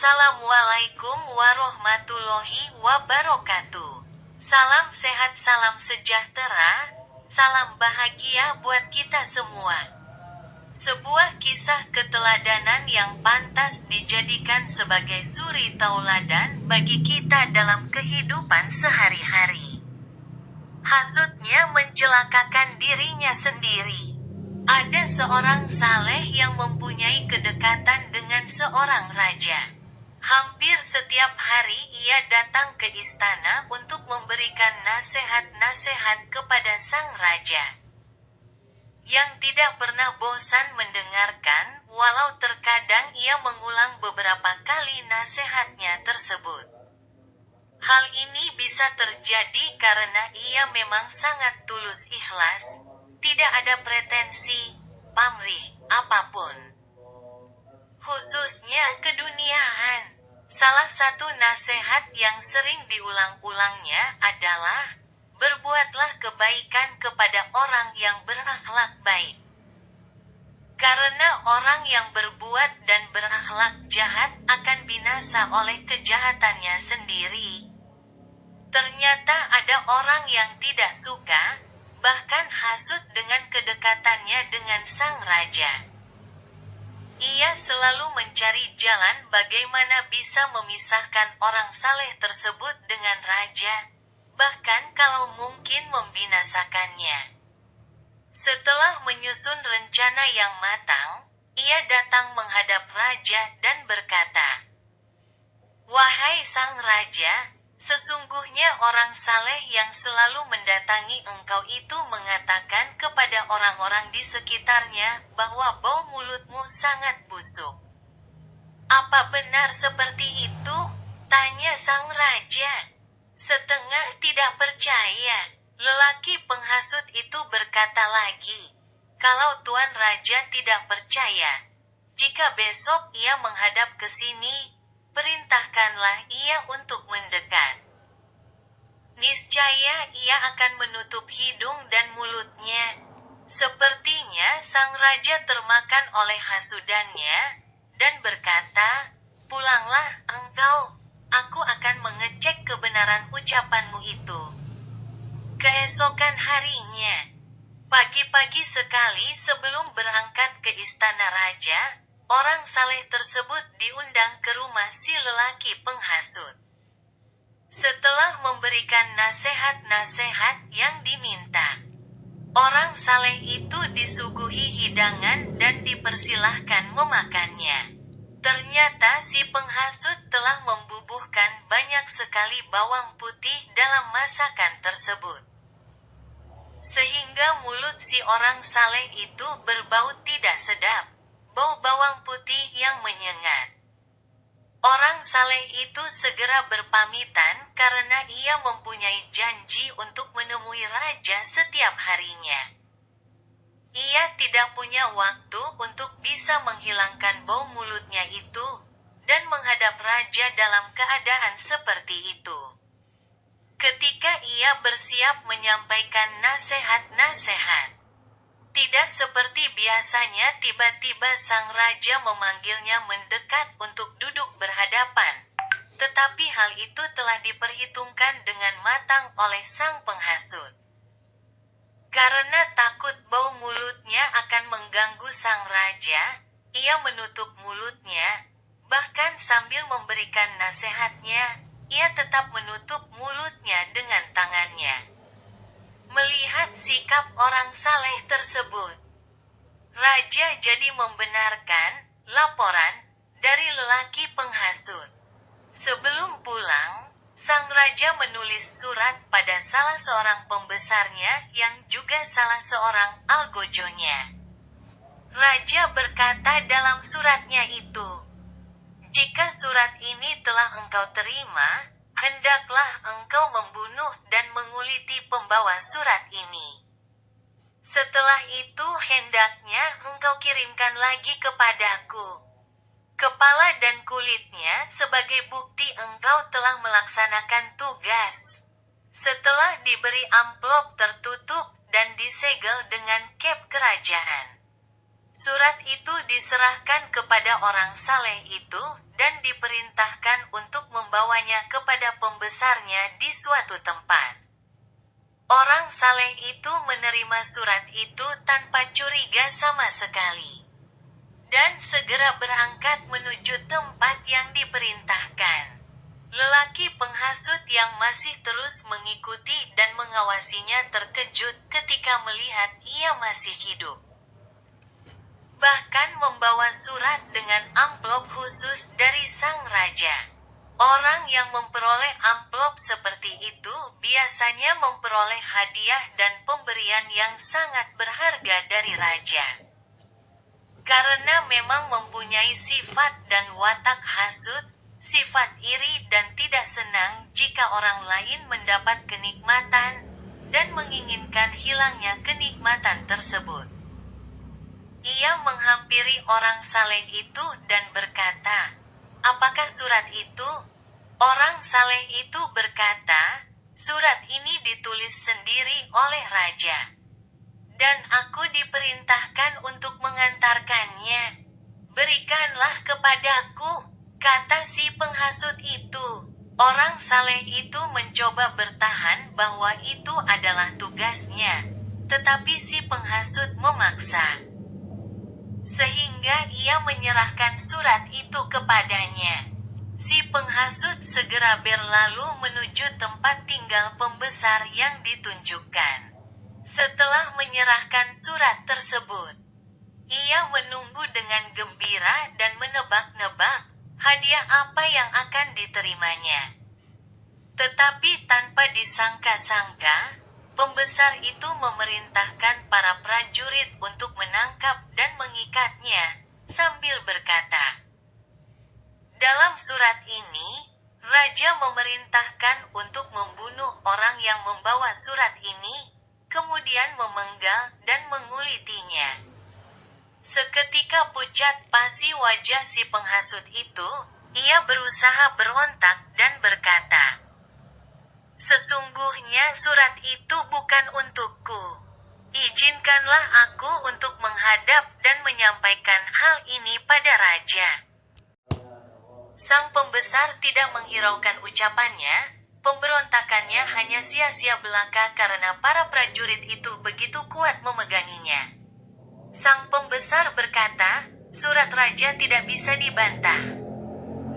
Assalamualaikum warahmatullahi wabarakatuh. Salam sehat, salam sejahtera, salam bahagia buat kita semua. Sebuah kisah keteladanan yang pantas dijadikan sebagai suri tauladan bagi kita dalam kehidupan sehari-hari. Hasutnya mencelakakan dirinya sendiri. Ada seorang saleh yang mempunyai kedekatan dengan seorang raja. Hampir setiap hari ia datang ke istana untuk memberikan nasihat-nasihat kepada sang raja, yang tidak pernah bosan mendengarkan, walau terkadang ia mengulang beberapa kali nasihatnya tersebut. Hal ini bisa terjadi karena ia memang sangat tulus ikhlas, tidak ada pretensi, pamrih, apapun. Khususnya keduniaan. Salah satu nasihat yang sering diulang-ulangnya adalah, berbuatlah kebaikan kepada orang yang berakhlak baik. Karena orang yang berbuat dan berakhlak jahat akan binasa oleh kejahatannya sendiri. Ternyata ada orang yang tidak suka, bahkan hasut dengan kedekatannya dengan sang raja. Ia selalu mencari jalan bagaimana bisa memisahkan orang saleh tersebut dengan raja, bahkan kalau mungkin membinasakannya. Setelah menyusun rencana yang matang, ia datang menghadap raja dan berkata, "Wahai sang raja, sesungguhnya orang saleh yang selalu mendatangi engkau itu mengatakan kepada orang-orang di sekitarnya bahwa bau mulutmu sangat busuk. Apa benar seperti itu?" tanya sang raja. Setengah tidak percaya, lelaki penghasut itu berkata lagi, "Kalau Tuan Raja tidak percaya, jika besok ia menghadap ke sini, perintahkanlah ia untuk mendekat. Niscaya ia akan menutup hidung dan mulutnya." Sepertinya sang raja termakan oleh hasudannya, dan berkata, "Pulanglah engkau, aku akan mengecek kebenaran ucapanmu itu." Keesokan harinya, pagi-pagi sekali sebelum berangkat ke istana raja, orang saleh tersebut diundang ke rumah si lelaki penghasut. Setelah memberikan nasihat-nasihat yang diminta, orang saleh itu disuguhi hidangan dan dipersilahkan memakannya. Ternyata si penghasut telah membubuhkan banyak sekali bawang putih dalam masakan tersebut, sehingga mulut si orang saleh itu berbau tidak sedap, bau bawang putih yang menyengat. Orang saleh itu segera berpamitan karena ia mempunyai janji untuk menemui raja setiap harinya. Ia tidak punya waktu untuk bisa menghilangkan bau mulutnya itu, dan menghadap raja dalam keadaan seperti itu. Ketika ia bersiap menyampaikan nasihat-nasihat, tidak seperti biasanya tiba-tiba sang raja memanggilnya mendekat untuk duduk berhadapan. Tetapi hal itu telah diperhitungkan dengan matang oleh sang penghasut. Karena takut bau mulutnya akan mengganggu sang raja, ia menutup mulutnya, bahkan sambil memberikan nasihatnya, ia tetap menutup mulutnya dengan tangannya. Melihat sikap orang saleh tersebut, raja jadi membenarkan laporan dari lelaki penghasut. Sebelum pulang, sang raja menulis surat pada salah seorang pembesarnya yang juga salah seorang algojonya. Raja berkata dalam suratnya itu, "Jika surat ini telah engkau terima, hendaklah engkau membunuh dan menguliti pembawa surat ini. Setelah itu hendaknya engkau kirimkan lagi kepadaku kepala dan kulitnya sebagai bukti engkau telah melaksanakan tugas." Setelah diberi amplop tertutup dan disegel dengan cap kerajaan, Surat itu diserahkan kepada orang saleh itu, dan diperintahkan untuk membawanya kepada pembesarnya di suatu tempat. Orang saleh itu menerima surat itu tanpa curiga sama sekali, dan segera berangkat menuju tempat yang diperintahkan. Lelaki penghasut yang masih terus mengikuti dan mengawasinya terkejut ketika melihat ia masih hidup. Bahkan membawa surat dengan amplop khusus dari sang raja. Orang yang memperoleh amplop seperti itu biasanya memperoleh hadiah dan pemberian yang sangat berharga dari raja. Karena memang mempunyai sifat dan watak hasut, sifat iri dan tidak senang jika orang lain mendapat kenikmatan, dan menginginkan hilangnya kenikmatan tersebut. Ia menghampiri orang saleh itu dan berkata, "Apakah surat itu?" Orang saleh itu berkata, "Surat ini ditulis sendiri oleh raja, dan aku diperintahkan untuk mengantarkannya." "Berikanlah kepadaku," kata si penghasut itu. Orang saleh itu mencoba bertahan bahwa itu adalah tugasnya, tetapi si penghasut memaksa, sehingga ia menyerahkan surat itu kepadanya. Si penghasut segera berlalu menuju tempat tinggal pembesar yang ditunjukkan. Setelah menyerahkan surat tersebut, ia menunggu dengan gembira dan menebak-nebak hadiah apa yang akan diterimanya. Tetapi tanpa disangka-sangka, pembesar itu memerintahkan para prajurit untuk menangkap dan mengikatnya, sambil berkata, "Dalam surat ini, raja memerintahkan untuk membunuh orang yang membawa surat ini, kemudian memenggal dan mengulitinya." Seketika pucat pasi wajah si penghasut itu, ia berusaha berontak dan berkata, "Sesungguhnya surat itu bukan untukku. Izinkanlah aku untuk menghadap dan menyampaikan hal ini pada raja." Sang pembesar tidak menghiraukan ucapannya. Pemberontakannya hanya sia-sia belaka karena para prajurit itu begitu kuat memeganginya. Sang pembesar berkata, "Surat raja tidak bisa dibantah,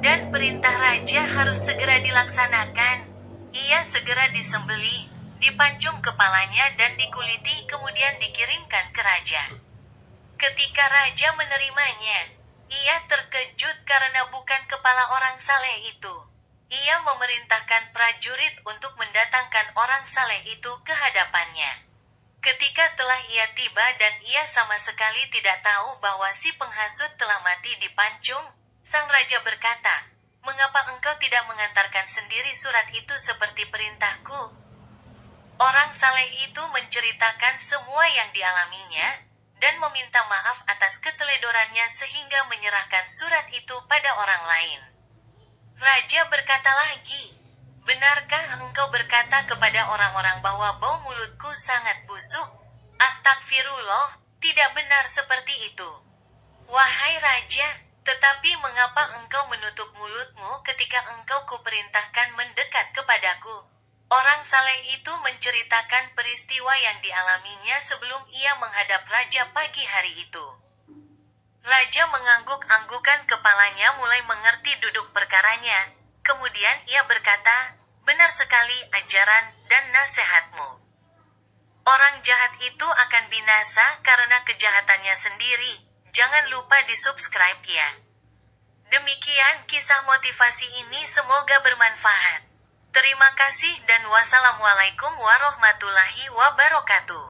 dan perintah raja harus segera dilaksanakan." Ia segera disembelih, dipancung kepalanya dan dikuliti kemudian dikirimkan ke raja. Ketika raja menerimanya, ia terkejut karena bukan kepala orang saleh itu. Ia memerintahkan prajurit untuk mendatangkan orang saleh itu ke hadapannya. Ketika telah ia tiba dan ia sama sekali tidak tahu bahwa si penghasut telah mati dipancung, sang raja berkata, "Mengapa engkau tidak mengantarkan sendiri surat itu seperti perintahku?" Orang saleh itu menceritakan semua yang dialaminya, dan meminta maaf atas keteledorannya sehingga menyerahkan surat itu pada orang lain. Raja berkata lagi, "Benarkah engkau berkata kepada orang-orang bahwa bau mulutku sangat busuk?" "Astagfirullah, tidak benar seperti itu, wahai raja. Tetapi mengapa engkau menutup mulutmu ketika engkau kuperintahkan mendekat kepadaku?" Orang saleh itu menceritakan peristiwa yang dialaminya sebelum ia menghadap raja pagi hari itu. Raja mengangguk-anggukan kepalanya mulai mengerti duduk perkaranya. Kemudian ia berkata, "Benar sekali ajaran dan nasihatmu. Orang jahat itu akan binasa karena kejahatannya sendiri. Jangan lupa di-subscribe ya." Demikian kisah motivasi ini, semoga bermanfaat. Terima kasih dan wassalamualaikum warahmatullahi wabarakatuh.